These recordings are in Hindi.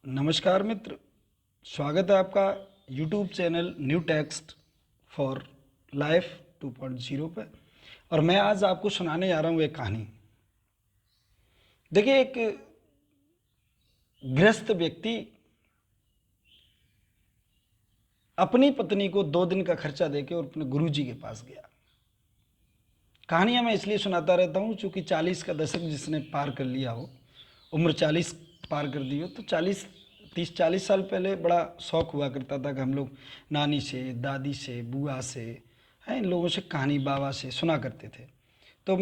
नमस्कार मित्र, स्वागत है आपका YouTube channel new text for life 2.0 पे। और मैं आज आपको सुनाने जा रहा हूँ एक कहानी। देखिए, एक गृहस्थ व्यक्ति अपनी पत्नी को 2 दिन का खर्चा देके और अपने गुरुजी के पास गया। कहानियाँ मैं इसलिए सुनाता रहता हूँ क्योंकि 40 का दशक जिसने पार कर लिया हो, उम्र 40 पार कर दी हो, तो 30-40 साल पहले बड़ा शौक हुआ करता था कि हम लोग नानी से, दादी से, बुआ से, हैं, इन लोगों से कहानी, बाबा से सुना करते थे। तो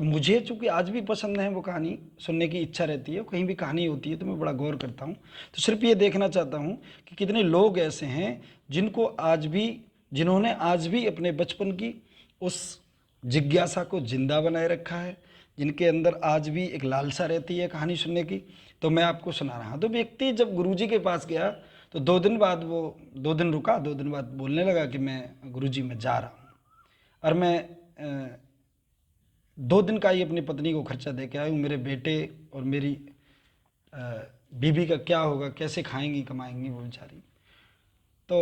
मुझे चूँकि आज भी पसंद है, वो कहानी सुनने की इच्छा रहती है। कहीं भी कहानी होती है तो मैं बड़ा गौर करता हूँ। तो सिर्फ ये देखना चाहता हूँ कि कितने लोग ऐसे हैं जिन्होंने आज भी अपने बचपन की उस जिज्ञासा को जिंदा बनाए रखा है, जिनके अंदर आज भी एक लालसा रहती है कहानी सुनने की। तो मैं आपको सुना रहा हूँ। तो व्यक्ति जब गुरुजी के पास गया तो 2 दिन बाद वो 2 दिन रुका। 2 दिन बाद बोलने लगा कि मैं गुरुजी मैं जा रहा हूँ और मैं 2 दिन का ही अपनी पत्नी को खर्चा दे के आया हूँ। मेरे बेटे और मेरी बीबी का क्या होगा, कैसे खाएंगी कमाएंगी वो बेचारी। तो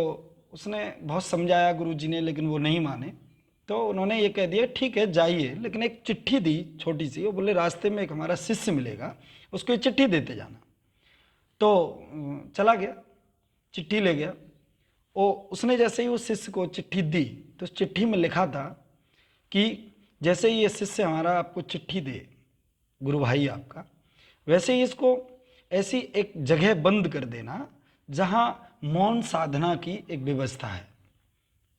उसने बहुत समझाया गुरुजी ने, लेकिन वो नहीं माने। तो उन्होंने ये कह दिया ठीक है जाइए, लेकिन एक चिट्ठी दी छोटी सी। वो बोले रास्ते में एक हमारा शिष्य मिलेगा, उसको ये चिट्ठी देते जाना। तो चला गया, चिट्ठी ले गया। उसने जैसे ही उस शिष्य को चिट्ठी दी तो उस चिट्ठी में लिखा था कि जैसे ही ये शिष्य हमारा आपको चिट्ठी दे, गुरु भाई आपका, वैसे ही इसको ऐसी एक जगह बंद कर देना जहां मौन साधना की एक व्यवस्था है।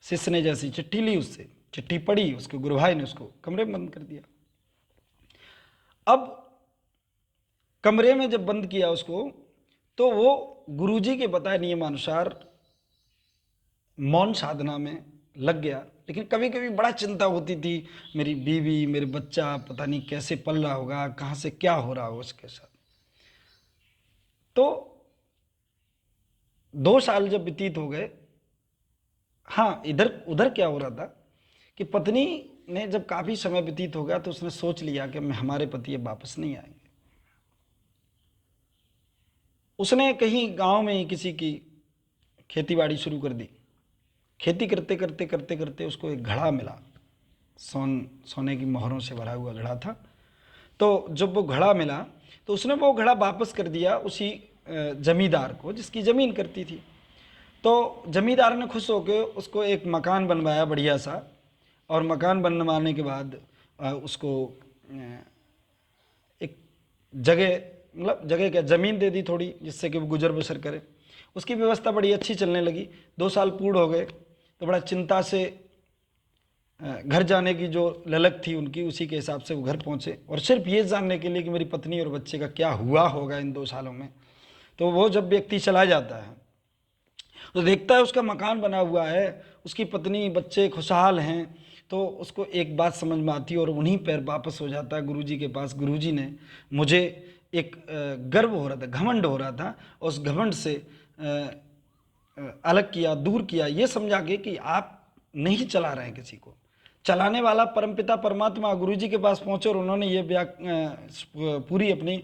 शिष्य ने जैसी चिट्ठी ली, उससे चिट्ठी पढ़ी, उसके गुरु भाई ने उसको कमरे में बंद कर दिया। अब कमरे में जब बंद किया उसको, तो वो गुरुजी के बताए नियमानुसार मौन साधना में लग गया। लेकिन कभी कभी बड़ा चिंता होती थी, मेरी बीवी, मेरे बच्चा पता नहीं कैसे पल रहा होगा, कहाँ से क्या हो रहा होगा उसके साथ। तो 2 साल जब व्यतीत हो गए, हाँ, इधर उधर क्या हो रहा था कि पत्नी ने जब काफ़ी समय व्यतीत हो गया तो उसने सोच लिया कि हमारे पति अब वापस नहीं आएंगे। उसने कहीं गांव में ही किसी की खेतीबाड़ी शुरू कर दी। खेती करते करते करते करते उसको एक घड़ा मिला, सोने की मोहरों से भरा हुआ घड़ा था। तो जब वो घड़ा मिला तो उसने वो घड़ा वापस कर दिया उसी जमींदार को जिसकी ज़मीन करती थी। तो जमींदार ने खुश होकर उसको एक मकान बनवाया बढ़िया सा, और मकान बनवाने के बाद उसको एक जगह, मतलब जगह क्या, ज़मीन दे दी थोड़ी, जिससे कि वो गुजर बसर करे। उसकी व्यवस्था बड़ी अच्छी चलने लगी। 2 साल पूर्ण हो गए तो बड़ा चिंता से घर जाने की जो ललक थी उनकी, उसी के हिसाब से वो घर पहुँचे, और सिर्फ ये जानने के लिए कि मेरी पत्नी और बच्चे का क्या हुआ होगा इन 2 सालों में। तो वो जब व्यक्ति चला जाता है तो देखता है उसका मकान बना हुआ है, उसकी पत्नी बच्चे खुशहाल हैं। तो उसको एक बात समझ में आती है और उन्हीं पर वापस हो जाता है गुरुजी के पास। गुरुजी ने मुझे एक गर्व हो रहा था, घमंड हो रहा था, उस घमंड से अलग किया, दूर किया, ये समझा के कि आप नहीं चला रहे हैं किसी को। चलाने वाला परमपिता परमात्मा गुरुजी के पास पहुंचे और उन्होंने ये पूरी अपनी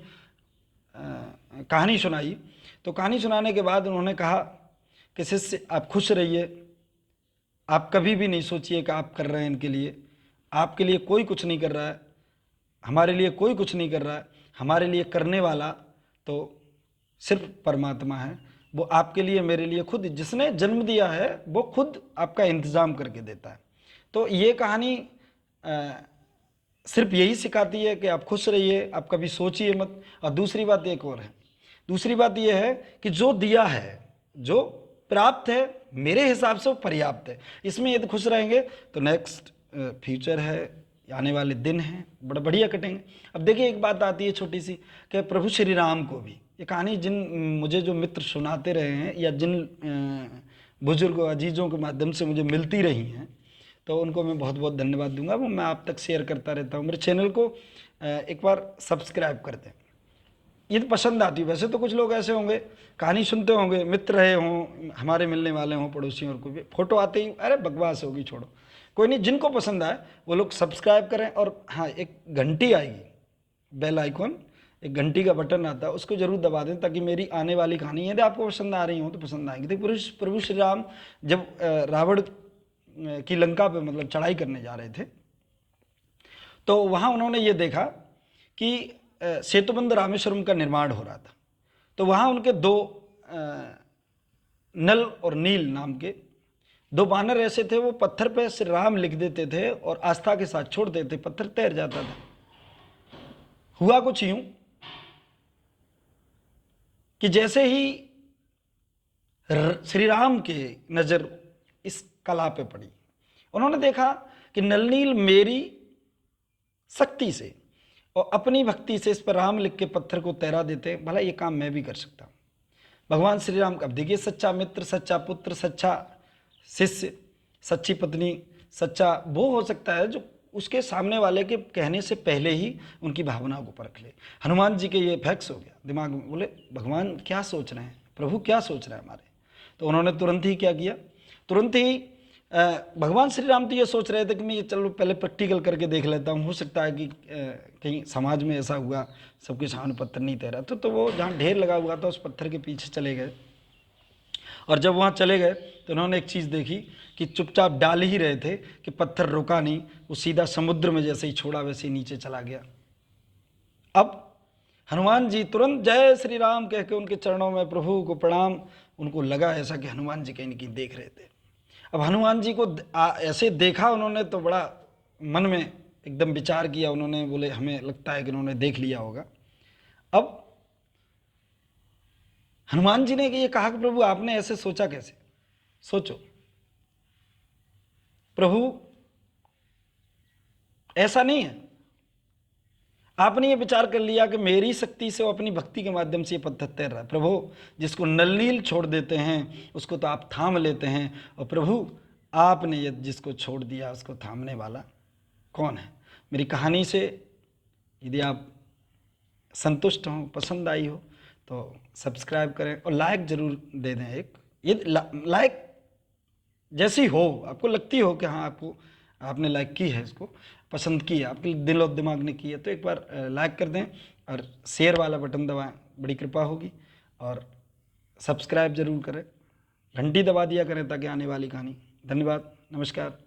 कहानी सुनाई। तो कहानी सुनाने के बाद उन्होंने कहा कि शिष्य आप खुश रहिए, आप कभी भी नहीं सोचिए कि आप कर रहे हैं इनके लिए, आपके लिए कोई कुछ नहीं कर रहा है, हमारे लिए कोई कुछ नहीं कर रहा है। हमारे लिए करने वाला तो सिर्फ परमात्मा है। वो आपके लिए, मेरे लिए, खुद जिसने जन्म दिया है वो खुद आपका इंतज़ाम करके देता है। तो ये कहानी सिर्फ यही सिखाती है कि आप खुश रहिए, आप कभी सोचिए मत। और दूसरी बात एक और है, दूसरी बात यह है कि जो दिया है, जो प्राप्त है, मेरे हिसाब से वो पर्याप्त है। इसमें यदि खुश रहेंगे तो नेक्स्ट फ्यूचर है, आने वाले दिन हैं, बड़ा बढ़िया कटेंगे। अब देखिए, एक बात आती है छोटी सी कि प्रभु श्री राम को भी ये कहानी मुझे जो मित्र सुनाते रहे हैं या जिन बुजुर्ग अजीज़ों के माध्यम से मुझे मिलती रही हैं, तो उनको मैं बहुत बहुत धन्यवाद दूंगा। वो मैं आप तक शेयर करता रहता हूँ। मेरे चैनल को एक बार सब्सक्राइब कर दें, ये तो पसंद आती है। वैसे तो कुछ लोग ऐसे होंगे, कहानी सुनते होंगे, मित्र रहे हों, हमारे मिलने वाले हों, पड़ोसी और कोई भी, फोटो आते ही अरे बकवास होगी, छोड़ो, कोई नहीं। जिनको पसंद आए वो लोग सब्सक्राइब करें। और हाँ, एक घंटी आएगी, बेल आइकॉन, एक घंटी का बटन आता है, उसको जरूर दबा दें ताकि मेरी आने वाली कहानी यदि आपको पसंद आ रही हो तो पसंद आएंगी। तो प्रभु श्री राम जब रावण की लंका पे मतलब चढ़ाई करने जा रहे थे, तो वहाँ उन्होंने ये देखा कि सेतुबंध रामेश्वरम का निर्माण हो रहा था। तो वहाँ उनके दो नल और नील नाम के दो बानर ऐसे थे, वो पत्थर पे श्री राम लिख देते थे और आस्था के साथ छोड़ देते, पत्थर तैर जाता था। हुआ कुछ यूं कि जैसे ही श्री राम के नजर इस कला पे पड़ी, उन्होंने देखा कि नलनील मेरी शक्ति से और अपनी भक्ति से इस पर राम लिख के पत्थर को तैरा देते, भला ये काम मैं भी कर सकता हूं। भगवान श्री राम का अब देखिए, सच्चा मित्र, सच्चा पुत्र, सच्चा शिष्य, सच्ची पत्नी, सच्चा वो हो सकता है जो उसके सामने वाले के कहने से पहले ही उनकी भावनाओं को परख ले। हनुमान जी के ये फैक्स हो गया दिमाग में, बोले भगवान क्या सोच रहे हैं, प्रभु क्या सोच रहे हैं हमारे। तो उन्होंने तुरंत ही क्या किया, तुरंत ही भगवान श्री राम तो ये सोच रहे थे कि मैं ये चलो पहले प्रैक्टिकल करके देख लेता हूँ, हो सकता है कि कहीं समाज में ऐसा हुआ सबके सामने पत्थर नहीं तैरा। तो वो जहाँ ढेर लगा हुआ था उस पत्थर के पीछे चले गए, और जब वहाँ चले गए तो उन्होंने एक चीज़ देखी कि चुपचाप डाल ही रहे थे कि पत्थर रुका नहीं, वो सीधा समुद्र में जैसे ही छोड़ा वैसे ही नीचे चला गया। अब हनुमान जी तुरंत जय श्री राम कह के उनके चरणों में प्रभु को प्रणाम। उनको लगा ऐसा कि हनुमान जी कहीं न कहीं देख रहे थे। अब हनुमान जी को ऐसे देखा उन्होंने तो बड़ा मन में एकदम विचार किया, उन्होंने बोले हमें लगता है कि उन्होंने देख लिया होगा। अब हनुमान जी ने ये कहा कि प्रभु आपने ऐसे सोचा कैसे, सोचो प्रभु ऐसा नहीं है, आपने ये विचार कर लिया कि मेरी शक्ति से वो अपनी भक्ति के माध्यम से ये पत्थर तैर रहा है। प्रभु जिसको नलनील छोड़ देते हैं उसको तो आप थाम लेते हैं, और प्रभु आपने ये जिसको छोड़ दिया उसको थामने वाला कौन है। मेरी कहानी से यदि आप संतुष्ट हों, पसंद आई हो तो सब्सक्राइब करें और लाइक जरूर दे दें। एक ये लाइक जैसी हो, आपको लगती हो कि हाँ आपको आपने लाइक की है, इसको पसंद की है, आपके दिल और दिमाग ने की है, तो एक बार लाइक कर दें और शेयर वाला बटन दबाएं, बड़ी कृपा होगी। और सब्सक्राइब जरूर करें, घंटी दबा दिया करें ताकि आने वाली कहानी। धन्यवाद, नमस्कार।